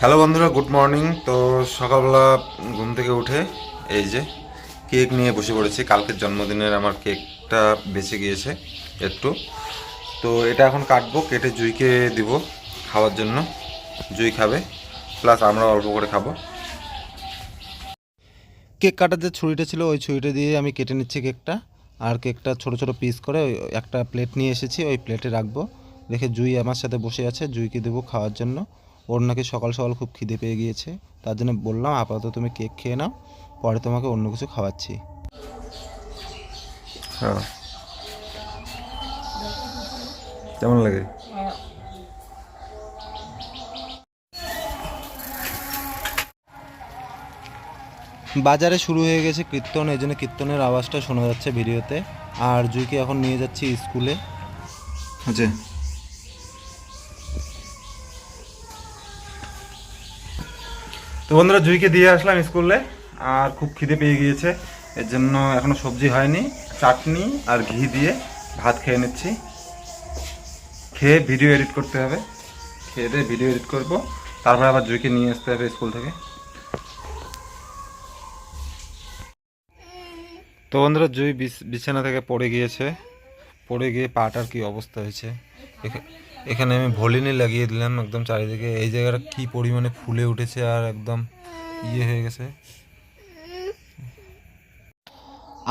Hello বন্ধুরা, good morning. তো সকালবেলা ঘুম থেকে উঠে এই যে কেক নিয়ে বসে পড়েছি। কালকের জন্মদিনের আমার কেকটা বেঁচে গিয়েছে একটু, তো এটা এখন কাটবো, কেটে জুইকে দিব খাওয়ার জন্য। জুই খাবে, প্লাস আমরা অল্প করে খাবো। কেক কাটার যে ছুরিটা ছিল ওই ছুরিটা দিয়ে আমি কেটে নিচ্ছি কেকটা। আর কেকটা ছোট ছোট পিস করে একটা প্লেট নিয়ে এসেছি, ওই প্লেটে রাখবো। রেখে জুই আমার সাথে বসে আছে, জুইকে দেবো খাওয়ার জন্য। ওর নাকি সকাল সকাল খুব খিদে পেয়ে গিয়েছে, তার জন্য বললাম আপাতত তুমি কেক খেয়ে নাও, পরে তোমাকে অন্য কিছু খাওয়াচ্ছি। হ্যাঁ, কেমন লাগে? বাজারে শুরু হয়ে গেছে কীর্তন, এই জন্য কীর্তনের আওয়াজটা শোনা যাচ্ছে ভিডিওতে। আর জুইকে এখন নিয়ে যাচ্ছি স্কুলে। আচ্ছা, তো বন্ধুরা জুইকে দিয়ে আসলাম স্কুলে। আর খুব খিদে পেয়ে গিয়েছে, এর জন্য এখনো সবজি হয়নি, চাটনি আর ঘি দিয়ে ভাত খেয়ে নিচ্ছি। খেয়ে ভিডিও এডিট করতে হবে, খেয়ে দিয়ে ভিডিও এডিট করব, তারপরে আবার জুইকে নিয়ে আসতে হবে স্কুল থেকে। তো বন্ধুরা জুই বিছানা থেকে পড়ে গিয়েছে, পড়ে গিয়ে পাটার কি অবস্থা হয়েছে। এখানে আমি ভলিনি লাগিয়ে দিলাম একদম চারিদিকে। এই জায়গাটা কি পরিমাণে ফুলে উঠেছে আর একদম ইয়ে হয়ে গেছে।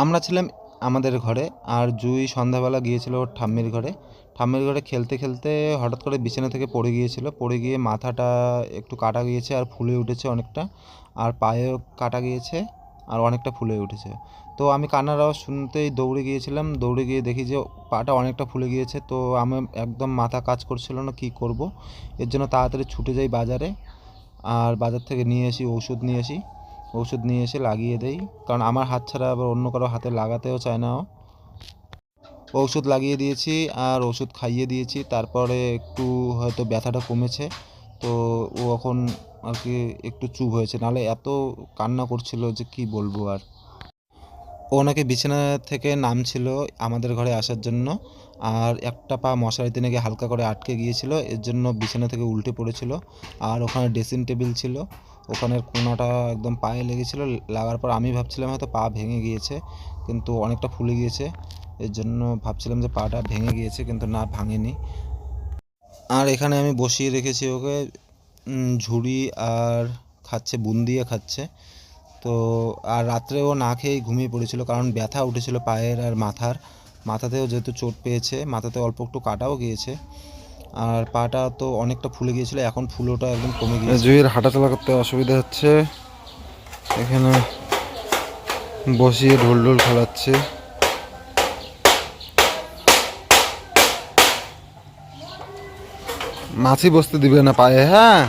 আমরা ছিলাম আমাদের ঘরে, আর জুই সন্ধ্যাবেলা গিয়েছিল ওর ঠাম্মির ঘরে। ঠাম্মির ঘরে খেলতে খেলতে হঠাৎ করে বিছানা থেকে পড়ে গিয়েছিল, পড়ে গিয়ে মাথাটা একটু কাটা গিয়েছে আর ফুলে উঠেছে অনেকটা, আর পায়েও কাটা গিয়েছে আর অনেকটা ফুলে উঠেছে। তো আমি কান্নার আওয়াজ শুনতেই দৌড়ে গিয়েছিলাম, দৌড়ে গিয়ে দেখি যে পাটা অনেকটা ফুলে গিয়েছে। তো আমি একদম মাথা কাজ করছিল না কি করব, এর জন্য তাড়াতাড়ি ছুটে যাই বাজারে। আর বাজার থেকে নিয়ে আসি ওষুধ, নিয়ে আসি ওষুধ নিয়ে এসে লাগিয়ে দেই, কারণ আমার হাত ছাড়া আবার অন্য কারো হাতে লাগাতেও চায় না ও। ওষুধ লাগিয়ে দিয়েছি আর ওষুধ খাইয়ে দিয়েছি, তারপরে একটু হয়তো ব্যথাটা কমেছে। তো ও এখন আর কি একটু চুপ হয়েছে, নাহলে এত কান্না করছিল যে কি বলবো আর। ও নাকি বিছানা থেকে নামছিল আমাদের ঘরে আসার জন্য, আর একটা পা মশারিতে নাকি হালকা করে আটকে গিয়েছিল, এর জন্য বিছানা থেকে উল্টে পড়েছিল। আর ওখানে ড্রেসিং টেবিল ছিল, ওখানের কোনাটা একদম পায়ে লেগেছিল। লাগার পর আমি ভাবছিলাম হয়তো পা ভেঙে গিয়েছে, কিন্তু অনেকটা ফুলে গিয়েছে, এর জন্য ভাবছিলাম যে পাটা ভেঙে গিয়েছে, কিন্তু না, ভাঙেনি। আর এখানে আমি বসিয়ে রেখেছি ওকে, ঝুড়ি আর খাচ্ছে, বুন্দিয়া খাচ্ছে। তো আর রাত্রে ও না খেয়েই ঘুমিয়ে পড়েছিল, কারণ ব্যথা উঠেছিল পায়ের আর মাথাতেও যেহেতু চোট পেয়েছে, মাথাতে অল্প একটু কাটাও গিয়েছে। আর পাটা তো অনেকটা ফুলে গিয়েছিল, এখন ফুলোটা একদম কমে গিয়েছে। জুইয়ের হাঁটাচলা করতে অসুবিধা হচ্ছে, এখানে বসিয়ে ঢোল ঢোল খেলাচ্ছে। মাছি বসতে দিবে না পায়ে। হ্যাঁ,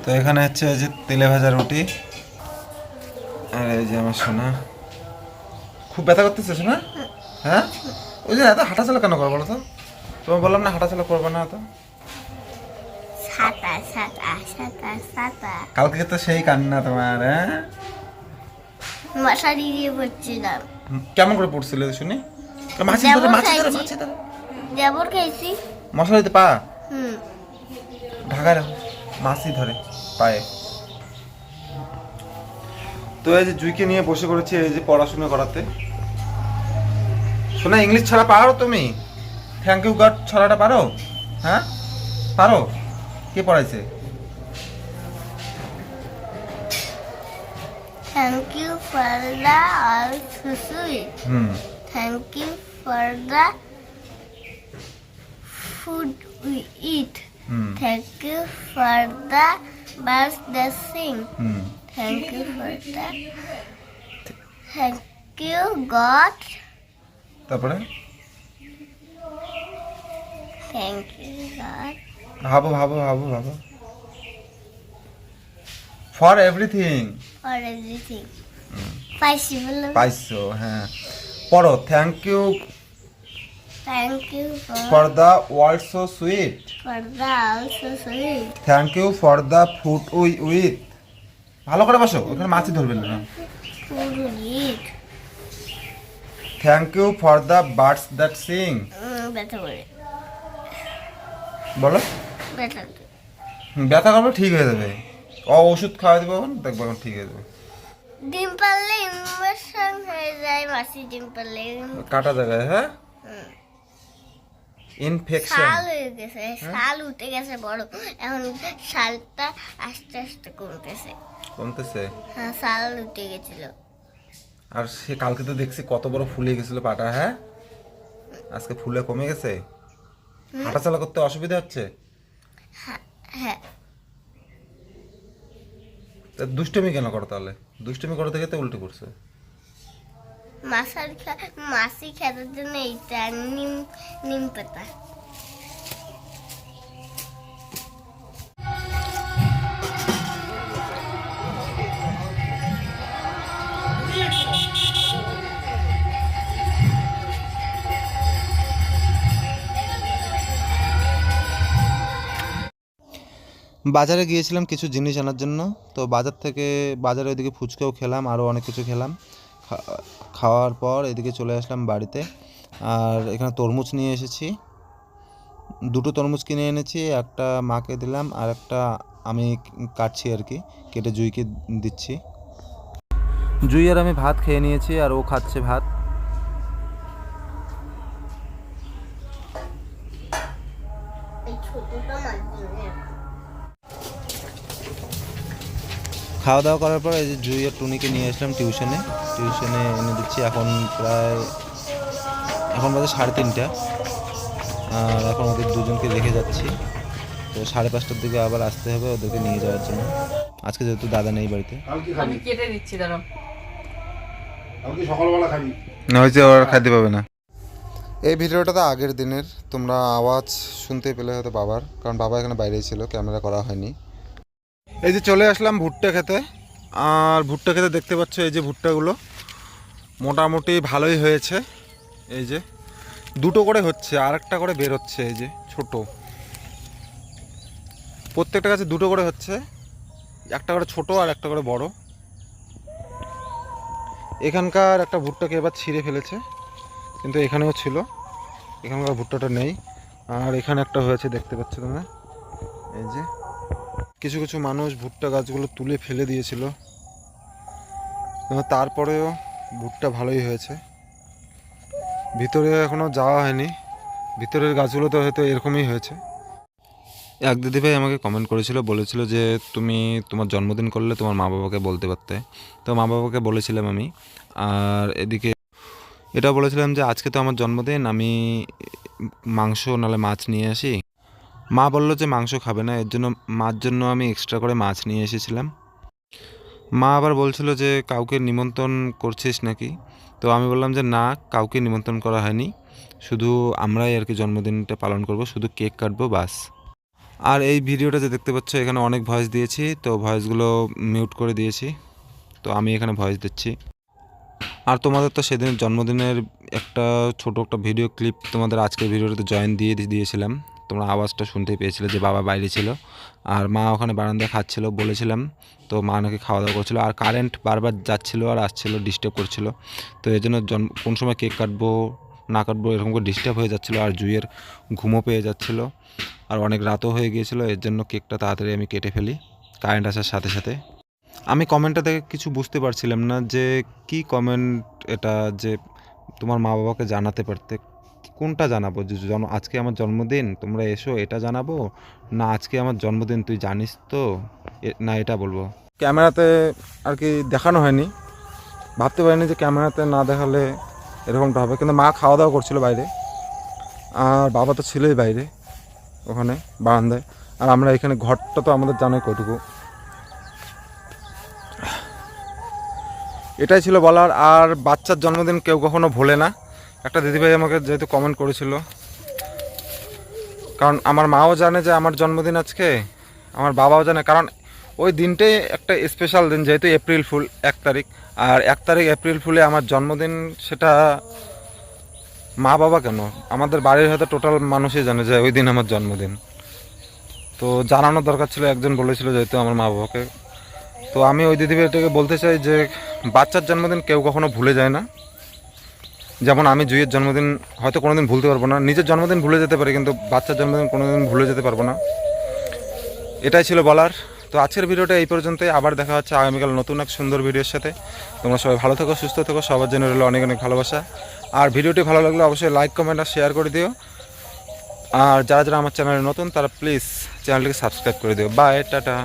তো এখানে হচ্ছে এই যে তেলে ভাজা রুটি, আর এই যে আমার সোনা। খুব ব্যথা করতেছে সোনা? হ্যাঁ, ওই যে এত হাঁটাচলা কেন করো বলো তো? তোমার বললাম না হাঁটাচলা করবো না তো। কালকে তো সেই কান্না তোমার। হ্যাঁ, মশারি দিয়ে পড়ছিলাম। কেমন করে পড়ছিল শুনি? মাছি ধরে, মাছি ধরে, মাছি ধরে। দেবর খেয়েছি। মশারিতে পা হুম। ঢাকায় রাখো, মাছি ধরে পায়ে। তো এই যে জুইকে নিয়ে বসে পড়েছি এই যে পড়াশোনা করাতে। শোনা, ইংলিশ ছাড়া পারো তুমি? থ্যাংক ইউ গড ছড়াটা পারো? হ্যাঁ পারো? কে পড়াইছে? Thank you for the all sweet. Thank you for the food we eat. Thank you for the birds that sing. Thank you for the. Thank you God. তারপরে Thank you God. ভাবো ভাবো ভাবো ভাবো। For everything. For everything. পাইছি বলো। পাইছো? হ্যাঁ, পড়ো। Thank you Thank you for the world so sweet. for the also sweet. Thank you for the food we with. ভালো করে বসো, ওখানে মাছি ধরবেন না। Food we eat. Thank you for the birds that sing. ব্যথা করে। বলো। ব্যথা ব্যথা করবে ঠিক হয়ে যাবে। ওষুধ খাওয়া দেবো এখন, দেখবো এখন ঠিক হয়ে যাবে। ডিম পারলে ইনফেকশন হয়ে যায়, মাসি ডিম পারলে কাটা জায়গায়, হ্যাঁ ইনফেকশন। শাল হয়ে গেছে, শাল উঠে গেছে বড়, এখন শালটা আস্তে আস্তে কমতেছে। কমতেছে? হ্যাঁ, শাল উঠে গেছিল। আর সে কালকে তো দেখছি কত বড় ফুলে গেছিল পাটা, হ্যাঁ আজকে ফুলে কমে গেছে? হাঁটাচলা করতে অসুবিধা হচ্ছে? হ্যাঁ, তা দুষ্টুমি কেন করো তাহলে? দুষ্টুমি করো থেকে তো উল্টো করছে। মাসি খেতার জন্য এইটা নিম নিম পাতা। বাজারে গিয়েছিলাম কিছু জিনিস আনার জন্য। তো বাজারে ওইদিকে ফুচকাও খেলাম, আরও অনেক কিছু খেলাম। খাওয়ার পর এদিকে চলে আসলাম বাড়িতে। আর এখানে তরমুজ নিয়ে এসেছি, 2টো তরমুজ কিনে এনেছি। একটা মাকে দিলাম আর একটা আমি কাটছি আর কি, কেটে জুইকে দিচ্ছি। জুই আর আমি ভাত খেয়ে নিয়েছি আর ও খাচ্ছে ভাত। খাওয়া দাওয়া করার পর এই যে জুই আর টুনিকে নিয়ে আসলাম টিউশনে এনে দিচ্ছি। এখন বাজে 3:30, আর এখন ওদের দুজনকে রেখে যাচ্ছি। তো 5:30টার দিকে আবার আসতে হবে ওদেরকে নিয়ে যাওয়ার জন্য, আজকে যেহেতু দাদা নেই বাড়িতে। আমি কেটে দিচ্ছি, দাঁড়াও। না হয়েছে, ওরা খাইতে পাবে না। এই ভিডিওটা তো আগের দিনের, তোমরা আওয়াজ শুনতে পেলে হয়তো বাবার, কারণ বাবা এখানে বাইরেই ছিল, ক্যামেরা করা হয়নি। এই যে চলে আসলাম ভুট্টা খেতে। আর ভুট্টা খেতে দেখতে পাচ্ছ এই যে ভুট্টাগুলো মোটামুটি ভালোই হয়েছে। এই যে 2টো করে হচ্ছে, আর একটা করে বের হচ্ছে। এই যে ছোট, প্রত্যেকটা গাছে 2টো করে হচ্ছে, একটা করে ছোট আর একটা করে বড়। এখানকার একটা ভুট্টাকে এবার ছিঁড়ে ফেলেছে, কিন্তু এখানেও ছিল, এখানকার ভুট্টাটা নেই। আর এখানে একটা হয়েছে দেখতে পাচ্ছ তোমরা। এই যে কিছু কিছু মানুষ ভুট্টা গাছগুলো তুলে ফেলে দিয়েছিল, তারপরেও ভুট্টা ভালোই হয়েছে। ভিতরে এখনও যাওয়া হয়নি, ভিতরের গাছগুলো তো হয়তো এরকমই হয়েছে। এক দিদিভাই আমাকে কমেন্ট করেছিল, বলেছিল যে তুমি তোমার জন্মদিন করলে তোমার মা বাবাকে বলতে পারতে। তো মা বাবাকে বলেছিলাম আমি। আর এদিকে এটাও বলেছিলাম যে আজকে তো আমার জন্মদিন, আমি মাংস নাহলে মাছ নিয়ে আসি। মা বললো যে মাংস খাবে না, এর জন্য মার জন্য আমি এক্সট্রা করে মাছ নিয়ে এসেছিলাম। মা আবার বলছিল যে কাউকে নিমন্ত্রণ করছিস নাকি? তো আমি বললাম যে না, কাউকে নিমন্ত্রণ করা হয়নি, শুধু আমরাই আর কি জন্মদিনটা পালন করব, শুধু কেক কাটবো বাস। আর এই ভিডিওটা যে দেখতে পাচ্ছ এখানে অনেক ভয়েস দিয়েছি, তো ভয়েসগুলো মিউট করে দিয়েছি, তো আমি এখানে ভয়েস দিচ্ছি। আর তোমাদের তো সেদিন জন্মদিনের ছোট একটা ভিডিও ক্লিপ তোমাদের আজকের ভিডিওটাতে দিয়েছিলাম, তোমরা আওয়াজটা শুনতেই পেয়েছিলে যে বাবা বাইরে ছিল আর মা ওখানে বারান্দায় খাচ্ছিল বলেছিলাম। তো মা নাকি খাওয়া দাওয়া করছিলো, আর কারেন্ট বারবার যাচ্ছিলো আর আসছিলো, ডিস্টার্ব করছিল। তো এই জন্য কোন সময় কেক কাটবো না কাটবো এরকম করে ডিস্টার্ব হয়ে যাচ্ছিলো, আর জুইয়ের ঘুমও পেয়ে যাচ্ছিলো, আর অনেক রাতও হয়ে গিয়েছিলো। এর জন্য কেকটা তাড়াতাড়ি আমি কেটে ফেলি কারেন্ট আসার সাথে সাথে। আমি কমেন্টটা দেখে কিছু বুঝতে পারছিলাম না যে কি কমেন্ট এটা, যে তোমার মা বাবাকে জানাতে পারতে। কোনটা জানাবো, যে আজকে আমার জন্মদিন তোমরা এসো এটা জানাবো, না আজকে আমার জন্মদিন তুই জানিস তো, না এটা বলবো। ক্যামেরাতে আর কি দেখানো হয়নি, ভাবতে পারিনি যে ক্যামেরাতে না দেখালে এরকমটা হবে। কিন্তু মা খাওয়া দাওয়া করছিল বাইরে, আর বাবা তো ছিলই বাইরে ওখানে বারান্দায়। আর আমরা এখানে ঘরটা তো আমাদের জানাই কতটুকু। এটাই ছিল বলার। আর বাচ্চার জন্মদিন কেউ কখনো ভোলে না, একটা দিদিভাই আমাকে যেহেতু কমেন্ট করেছিল, কারণ আমার মাও জানে যে আমার জন্মদিন আজকে, আমার বাবাও জানে, কারণ ওই দিনটাই একটা স্পেশাল দিন, যেহেতু এপ্রিল ফুল 1 তারিখ, আর 1 তারিখ এপ্রিল ফুলে আমার জন্মদিন। সেটা মা বাবা কেন, আমাদের বাড়ির হয়তো টোটাল মানুষই জানে যে ওই দিন আমার জন্মদিন। তো জানানোর দরকার ছিল, একজন বলেছিল যেহেতু আমার মা বাবাকে। তো আমি ওই দিদিভাইটাকে বলতে চাই যে বাচ্চার জন্মদিন কেউ কখনো ভুলে যায় না, যেমন আমি জুইয়ের জন্মদিন হয়তো কোনোদিন ভুলতে পারবো না, নিজের জন্মদিন ভুলে যেতে পারি কিন্তু বাচ্চার জন্মদিন কোনোদিন ভুলে যেতে পারবো না। এটাই ছিল বলার। তো আজকের ভিডিওটা এই পর্যন্তই, আবার দেখা হচ্ছে আগামীকাল নতুন এক সুন্দর ভিডিওর সাথে। তোমরা সবাই ভালো থেকো, সুস্থ থেকো, সবার জন্য রইলো অনেক অনেক ভালোবাসা। আর ভিডিওটি ভালো লাগলে অবশ্যই লাইক, কমেন্ট আর শেয়ার করে দিও। আর যারা যারা আমার চ্যানেলে নতুন তারা প্লিজ চ্যানেলটিকে সাবস্ক্রাইব করে দিও। Bye, tata.